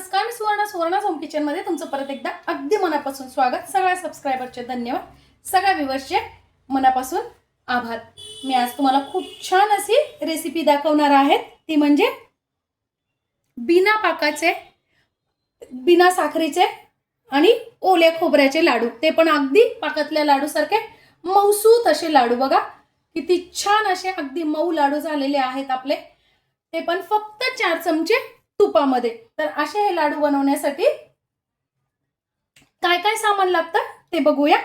नमस्कार, मी सुवर्णा's home kitchen मध्ये तुमचं परत एकदा अगदी मनापासून स्वागत। सगळ्या सबस्क्रायबरचे धन्यवाद, सगळ्या व्ह्यूअर्सचे मनापासून आभार। मी आज तुम्हाला खूप छान अशी रेसिपी दाखवणार आहे, ती म्हणजे बिना पाकाचे, बिना साखरेचे आणि ओल्या खोबऱ्याचे लाडू। ते पण अगदी पाकातल्या लाडू सारखे मऊसूत असे लाडू। बघा किती छान असे अगदी मऊ लाडू झालेले आहेत आपले, ते पण फक्त 4 चमचे तुपामध्ये। तर असे हे लाडू बनवण्यासाठी काय काय सामान लागतं ते बघूया।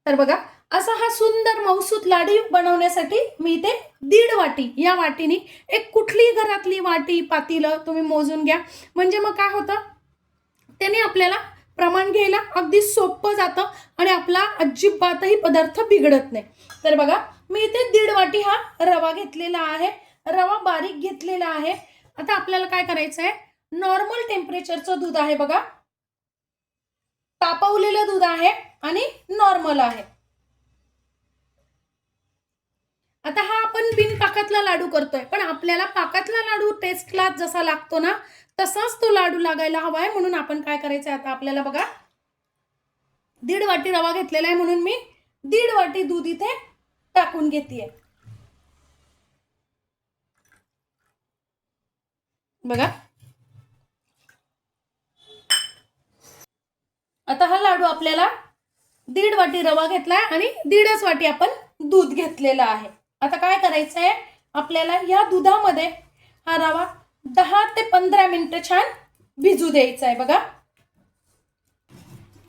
तर बघा, असा हा सुंदर मऊसूत लाडू बनवण्यासाठी मी इथे 1.5 वाटी, या वाटीने एक कुठली घरातली वाटी पातीलं तुम्ही मोजून घ्या, म्हणजे मग काय होतं त्याने आपल्याला प्रमाण घ्यायला अगदी सोपं जातं आणि आपला अजिबातही पदार्थ बिघडत नाही। तर बघा, मी इथे 1.5 वाटी हा रवा घेतलेला आहे, रवा बारीक घेतलेला आहे। आता आपल्याला काय करायचं आहे, नॉर्मल टेम्परेचरचं दूध आहे बघा, तापवलेलं दूध आहे आणि नॉर्मल आहे। आता हा आपण बिन पाकातला लाडू करतोय, पण आपल्याला पाकातला लाडू टेस्टला जसा लागतो ना तसाच तो लाडू लागायला हवा आहे, म्हणून आपण काय करायचं आता आपल्याला बघा, 1.5 वाटी रवा घेतलेला आहे म्हणून मी 1.5 वाटी दूध इथे टाकून घेतेय। बघा, आता हा लाडू आपल्याला 1.5 वाटी रवा घेतलाय आणि 1.5 वाटी आपण दूध घेतलेला आहे। आता काय करायचं आहे, आपल्याला या दुधामध्ये हा रवा 10 ते 15 मिनिटं छान भिजू द्यायचा आहे। बघा,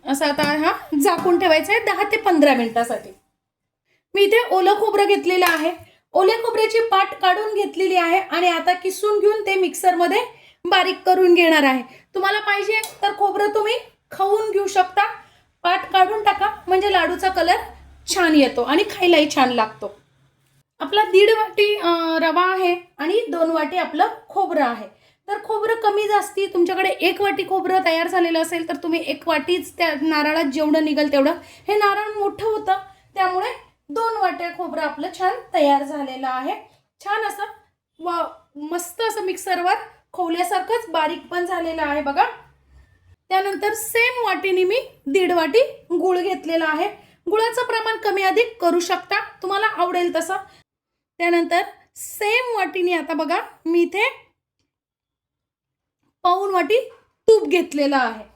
असं आता हा झाकून ठेवायचा आहे 10 ते 15 मिनिटासाठी। मी इथे ओलं खोबरं घेतलेलं आहे, ओल्या खोबऱ्याची पाट काढून घेतलेली आहे आणि आता किसून घेऊन ते मिक्सर मध्ये बारीक करून घेणार आहे। तुम्हाला पाहिजे तर खोबरं तुम्ही खाऊन घेऊ शकता, पाट काढून टाका म्हणजे लाडूचा कलर छान येतो आणि खायलाही छान लागतो। आपला 1.5 वाटी रवा आहे आणि 2 वाटी आपलं खोबरं आहे। तर खोबरं कमी जास्ती, तुमच्याकडे 1 वाटी खोबरं तयार झालेलं असेल तर तुम्ही 1 वाटीच त्या नारळात जेवढं निघेल तेवढं। हे नारळ मोठं होतं त्यामुळे 2 वाट्या खोबरं आपलं छान तयार झालेलं आहे। छान असं मस्त असं मिक्सरवर खोवल्यासारखंच बारीक पण झालेलं आहे बघा। त्यानंतर सेम वाटीने मी 1.5 वाटी गूळ घेतलेला आहे। गुळाचं प्रमाण कमी अधिक करू शकता, तुम्हाला आवडेल तसं। त्यानंतर सेम वाटीने आता बघा, मी इथे पाऊण वाटी तूप घेतलेलं आहे।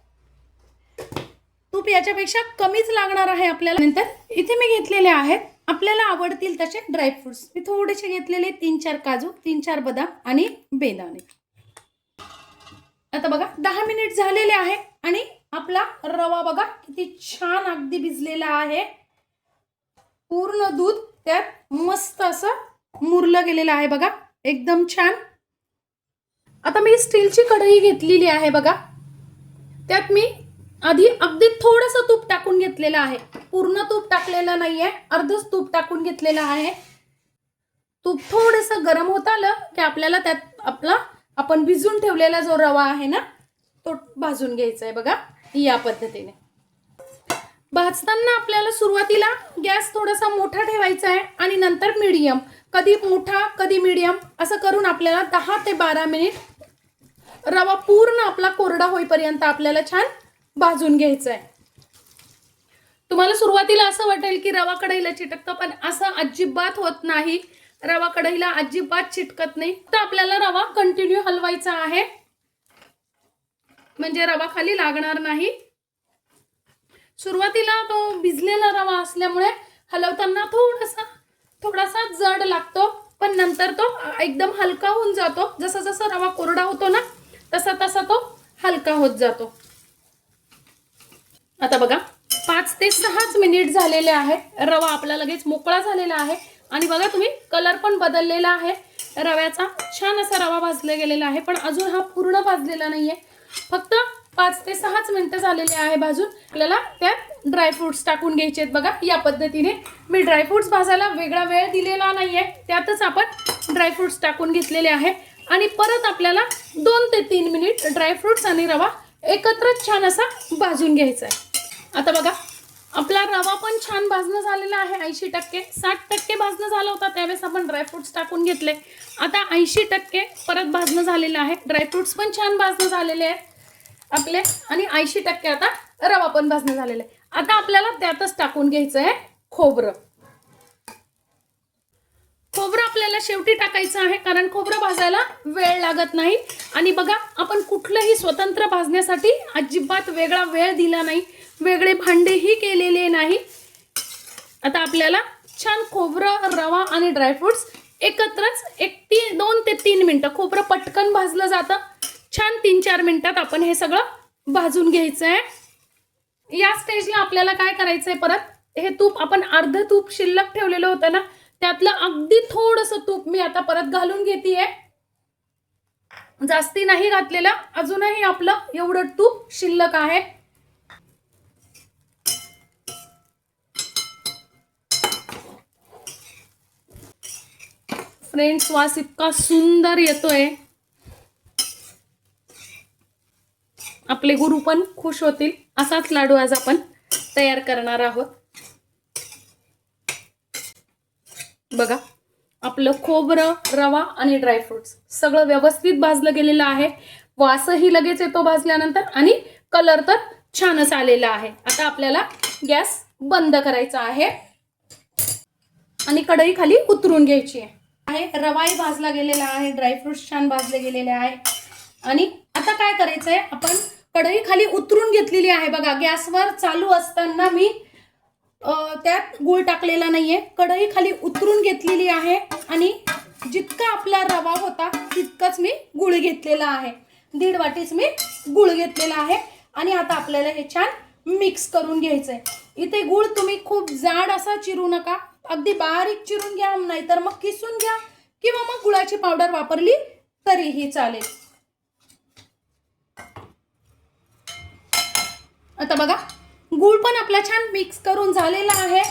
तूप याच्यापेक्षा कमीच लागणार आहे आपल्याला। नंतर इथे मी घेतलेले आहेत आपल्याला आवडतील तसे ड्रायफ्रुट्स। मी थोडेसे घेतलेले 3-4 काजू, 3-4 बदाम आणि बेदाणे। आता बघा 10 मिनिट झालेले आहे आणि आपला रवा बघा किती छान अगदी भिजलेला आहे। पूर्ण दूध त्यात मस्त असं मुरलं गेलेलं आहे बघा, एकदम छान। आता मी स्टीलची कढई घेतलेली आहे बघा, त्यात मी आधी अगदी थोडंसं तूप टाकून घेतलेलं आहे, पूर्ण तूप टाकलेलं नाहीये, अर्धच तूप टाकून घेतलेलं आहे। तूप थोडंसं गरम होत आलं की आपल्याला त्यात आपला आपण भिजून ठेवलेला जो रवा आहे ना तो भाजून घ्यायचा आहे बघा, या पद्धतीने। भाजताना आपल्याला सुरुवातीला गॅस थोडासा मोठा ठेवायचा आहे आणि नंतर मीडियम, कधी मोठा कधी मीडियम असं करून आपल्याला 10 ते 12 मिनिट रवा पूर्ण आपला कोरडा होईपर्यंत आपल्याला छान भाजून घ्यायचा आहे। तुम्हाला सुरुवातीला असं वाटेल की रवा कढईला चिटकतं, पण असं अजिबात होत नाही, रवा कढईला अजिबात चिटकत नाही। तर आपल्याला रवा कंटिन्यू हलवायचा आहे म्हणजे रवा खाली लागणार नाही। सुरुवातीला तो भिजलेला रवा असल्यामुळे हलवताना थोडासा जड लागतो, पण नंतर तो एकदम हलका होऊन जातो। जसा जसा रवा कोरडा होतो ना तसा तसा तो हलका होत जातो। आता बघा 5 ते 6 मिनिट झालेले आहे, रवा आपला लगेच मोकळा झालेला आहे आणि बघा तुम्ही कलर पण बदललेला आहे रव्याचा, छान असा रवा भाजला गेलेला आहे, पण अजून हा पूर्ण भाजलेला नाहीये। फक्त 5 ते 6 मिनिटं झालेले आहे भाजून। आपल्याला त्यात ड्रायफ्रुट्स टाकून घ्यायचे आहेत बघा, या पद्धतीने। मी ड्रायफ्रुट्स भाजायला वेगळा वेळ दिलेला नाहीये, त्यातच आपण ड्रायफ्रुट्स टाकून घेतलेले आहे आणि परत आपल्याला 2 ते 3 मिनिट ड्रायफ्रुट्स आणि रवा एकत्र छान असा भाजून घ्यायचा आहे। आता बघा आपला रवा पण छान भाजणं झालेला आहे 80%. 60% भाजणं झालं होतं त्यावेळेस आपण ड्रायफ्रुट्स टाकून घेतले. आता 80% परत भाजणं झालेलं आहे. ड्रायफ्रुट्स पण छान भाजणं झालेले आहेत आपले आणि 80% आता रवा पण भाजणं झालेला आहे. आता आपल्याला त्यातच टाकून घ्यायचं आहे खोबरं. खोबरं आपल्याला शेवटी टाकायचं आहे कारण खोबरं भाजायला वेळ लागत नाही. आणि बघा आपण कुठलंही स्वतंत्र भाजण्यासाठी अजिबात वेगळा वेळ दिला नाही, वेगळे भांडेही केलेले नाही. आता आपल्याला छान खोबरं, रवा आणि ड्रायफ्रुट्स एकत्रच 2 ते 3 मिनिटं, खोबरं पटकन भाजलं जातं, छान 3-4 मिनिटात आपण हे सगळं भाजून घ्यायचं आहे. या स्टेजला आपल्याला काय करायचं आहे, परत हे तूप आपण अर्ध तूप शिल्लक ठेवलेलं होतं ना, त्यातलं अगदी थोडंसं तूप मी आता परत घालून घेतेय. जास्ती नाही घातलेलं, अजूनही आपलं एवढं तूप शिल्लक आहे. फ्रेंड्स, वास इतका सुंदर येतोय, आपले गुरु पण खुश होतील. असाच लाडू आज आपण तयार करणार आहोत. बघा आपलं खोबरं, रवा आणि ड्रायफ्रुट्स सगळं व्यवस्थित भाजलं गेलेलं आहे. वासही लगेच येतो भाजल्यानंतर आणि कलर तर छानच आलेला आहे. आता आपल्याला गॅस बंद करायचा आहे आणि कढई खाली उतरून घ्यायची आहे. रवाही भाजला गेलेला आहे, ड्रायफ्रुट्स छान भाजले गेलेले आहे. आणि आता काय करायचं आहे, आपण कढई खाली उतरून घेतलेली आहे. बघा गॅसवर चालू असताना मी त्यात गूळ टाकलेला नाहीये, कढई खाली उतरून घेतलेली आहे आणि जितका आपला रवा होता तितकंच मी गूळ घेतलेला आहे. 1.5 वाटीच मी गूळ घेतलेला आहे. आणि आता आपल्याला हे छान मिक्स करून घ्यायचंय. इथे गूळ तुम्ही खूप जाड असा चिरू नका, अगदी बारीक चिरून घ्या, नाहीतर मग किसून घ्या किंवा मग गुळाची पावडर वापरली तरीही चालेल. आता बघा गूळ पण आपला छान मिक्स करून झालेला आहे.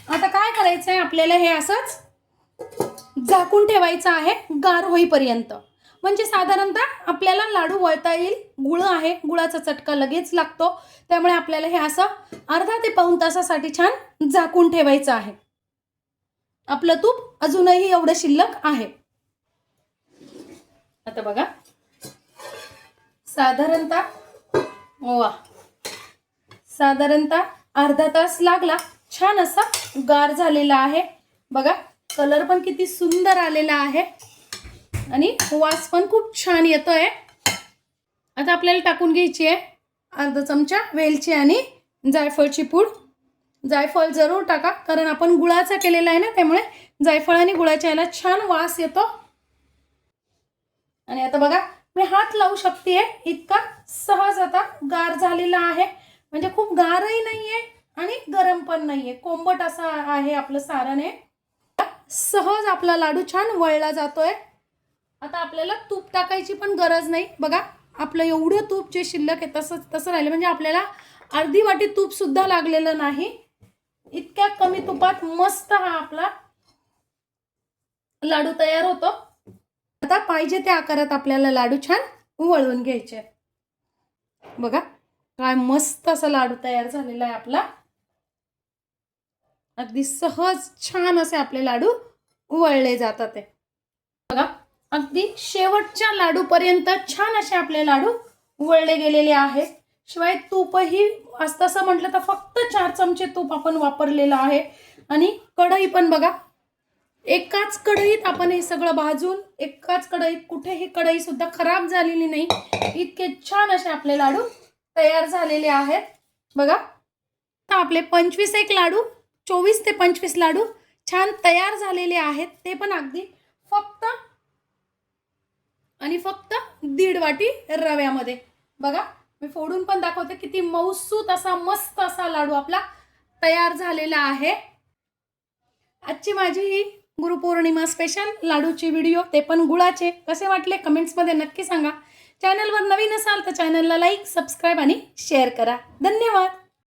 आता काय करायचं आहे, आपल्याला हे असंच झाकून ठेवायचं आहे गार होईपर्यंत. म्हणजे साधारणतः आपल्याला लाडू वळता येईल. गुळ आहे, गुळाचा चटका लगेच लागतो, त्यामुळे आपल्याला हे असं अर्धा ते पाऊण तासासाठी छान झाकून ठेवायचं आहे. आपलं तूप अजूनही एवढं शिल्लक आहे. आता बघा साधारणतः अर्धा तास लागला, छान असा गार झालेला आहे. बघा कलर पण किती सुंदर आलेला आहे आणि वास पण खूप छान येतोय. आता आपल्याला टाकून घ्यायची आहे अर्धा चमचा वेलची आणि जायफळची पूड. जायफळ जरूर टाका कारण आपण गुळाचा केलेला आहे ना, त्यामुळे जायफळ आणि गुळाच्या याला छान वास येतो. आणि आता बघा मी हात लावू शकते, इतका सहज आता गार झालेला आहे. म्हणजे खूप गारही नाहीये आणि गरम पण नाहीये, कोंबट असा आहे आपलं सारण. आहे सहज आपला लाडू छान वळला जातोय. आता आपल्याला तूप टाकायची पण गरज नाही. बघा आपलं एवढं तूप जे शिल्लक आहे तसं राहिलं, म्हणजे आपल्याला अर्धी वाटी तूप सुद्धा लागलेलं नाही. इतक्या कमी तुपात मस्त हा आपला लाडू तयार होतो. आता पाहिजे त्या आकारात आपल्याला लाडू छान वळवून घ्यायचे. बघा काय मस्त असा लाडू तयार झालेला आहे आपला. अगदी सहज छान असे आपले लाडू वळले जातात. ते बघा अगदी शेवटच्या लाडू पर्यंत छान असे आपले लाडू वळले गेलेले आहेत. शिवाय तूपही असं म्हटलं तर फक्त 4 चमचे तूप आपण वापरलेलं आहे. आणि कढई पण बघा एकाच कढईत आपण हे सगळं भाजून, एकाच कढईत, कुठेही कढई सुद्धा खराब झालेली नाही. इतके छान असे आपले लाडू तयार झालेले आहेत. बघा आपले 25 लाडू, 24 ते 25 लाडू छान तयार झालेले आहेत. ते पण अगदी फक्त 1.5 वाटी रव्यामध्ये. बघा मी फोडून पण दाखवते, किती मऊसूत असा मस्त असा लाडू आपला तयार झालेला आहे. आजची माझी ही गुरुपौर्णिमा स्पेशल लाडूची व्हिडिओ, ते पण गुळाचे, कसे वाटले कमेंट्समध्ये नक्की सांगा. चॅनलवर नवीन असाल तर चॅनलला लाईक, सबस्क्राईब आणि शेअर करा. धन्यवाद.